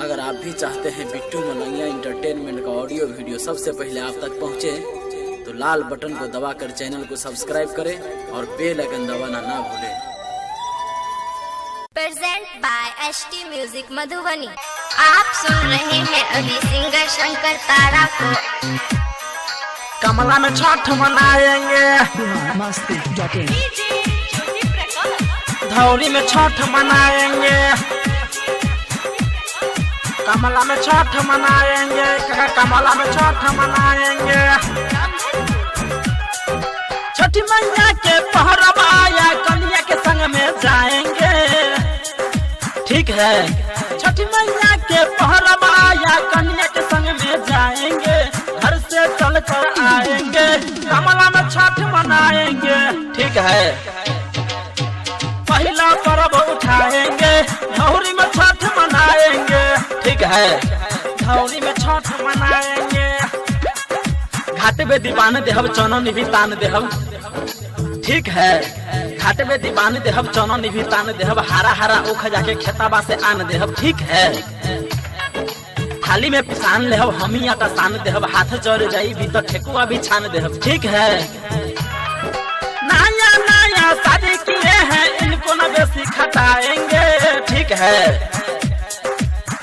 अगर आप भी चाहते हैं बिट्टू मलंगिया इंटरटेनमेंट का ऑडियो वीडियो सबसे पहले आप तक पहुंचे, तो लाल बटन को दबाकर चैनल को सब्सक्राइब करें और बेल आइकन दबाना ना भूलें। Present by ST music Madhubani. आप सुन रहे हैं अभी सिंगर शंकर तारा को। कमला में छठ मनाएंगे, धौली में छठ मनाएंगे, कमला में छठ मनाएंगे, कमला में छठ मनाएंगे। छठी मैया के पहरब आया, कन्या के संग में जाएंगे। ठीक है, छठी मैया के पहरब आया, कन्या के संग में जाएंगे। घर से चल कर आएंगे, कमला में छठ मनाएंगे। ठीक है, पहला पर्व उठाएंगे, धौली में छठ मनाएंगे। ठीक है, धौली में छठ मनाएंगे। घाटे में दीवान देहब, चौनौनी भी तान देहब। ठीक है, घाटे में दीवान देहब, चौनौनी भी तान देहब। हरा हरा ओख जाके खेताबा से आन देहब। ठीक है, थाली में पिसान लेहब, हमिया का सान देहब। हाथ जड़ जाई भी तो ठेकुआ भी छान देहब। ठीक है, नया नया शादी किए हैं, इनको न बेसी खटाएंगे। ठीक है,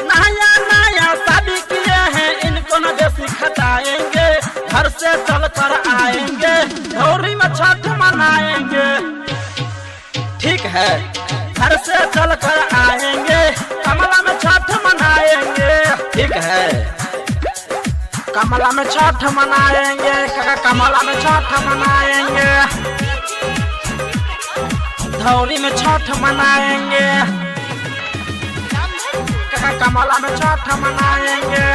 नया नया शादी किए हैं, इनको न बेसी खटाएंगे। घर से चल कर आएंगे, धौली में छठ मनाएंगे। ठीक है, घर से चल कर आएंगे, कमला में छठ मनाएंगे। ठीक है, कमला में छठ मनाएंगे, कमला में छठ मनाएंगे, धौली में छठ मनाएंगे, कमला में छठ मनाएंगे।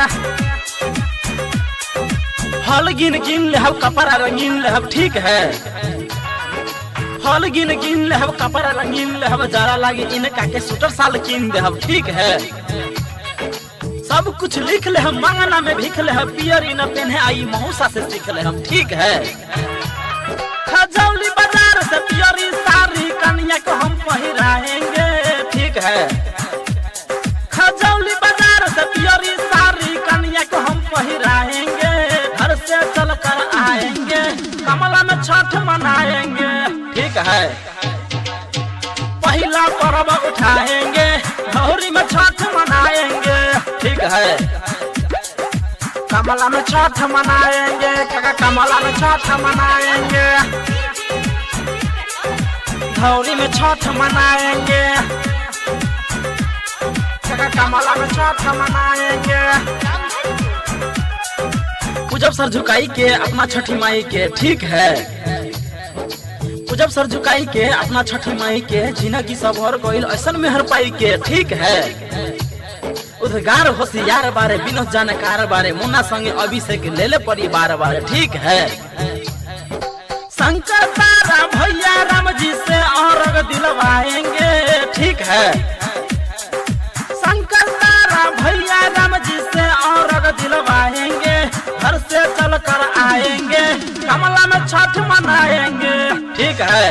हल गिन गिन लेहब, कपड़ा रंगीन लेहब। ठीक है, हल गिन गिन लेहब, कपड़ा रंगीन लेहब। जरा लागे इनका के सूटर साल कीन देहब। ठीक है, सब कुछ लिख ले हम, मंगना में भीख ले हम। पियरी न पहने आई, मौसा से सीख ले हम। ठीक है, खजौली बाजार से पियरी साड़ी, कन्या को हम पहिराएंगे। ठीक है, खजौली बाजार से पियरी साड़ी, कन्या को हम पहिराएंगे। घर से चल कर आएंगे, कमला में छठ मनाएंगे। ठीक है, पहला पर्व उठाएंगे, धौली में छठ मनाएंगे। ठीक है, कमला में छठ मनाएंगे, कमला में छठ मनाएंगे, धौली में छठ मनाएंगे, कमला में छठ मनाएंगे। पूजब सर झुकाई के अपना छठी माई के। ठीक है, पूजब सर झुकाई के अपना छठी माई के। जिंदगी सब और गइल ऐसन मेहर पाई के। ठीक है, उद्गार होशियार बारे, विनोद जानकार बारे, मुन्ना संगे अभिषेक ले ले परिवार बारे। ठीक है, शंकर तारा भैया राम जी से और दिलवाएंगे। ठीक है, शंकर तारा भैया राम जी से और दिलवाएंगे। घर से चल कर आएंगे, कमला में छठ मनाएंगे। ठीक है,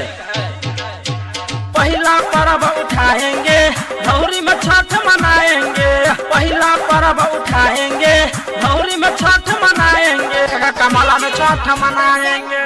पहला पर्व उठाएंगे, धौली में छठ मनाएंगे। पहला पर्व उठाएंगे, धौली में छठ मनाएंगे, कमला में छठ मनाएंगे।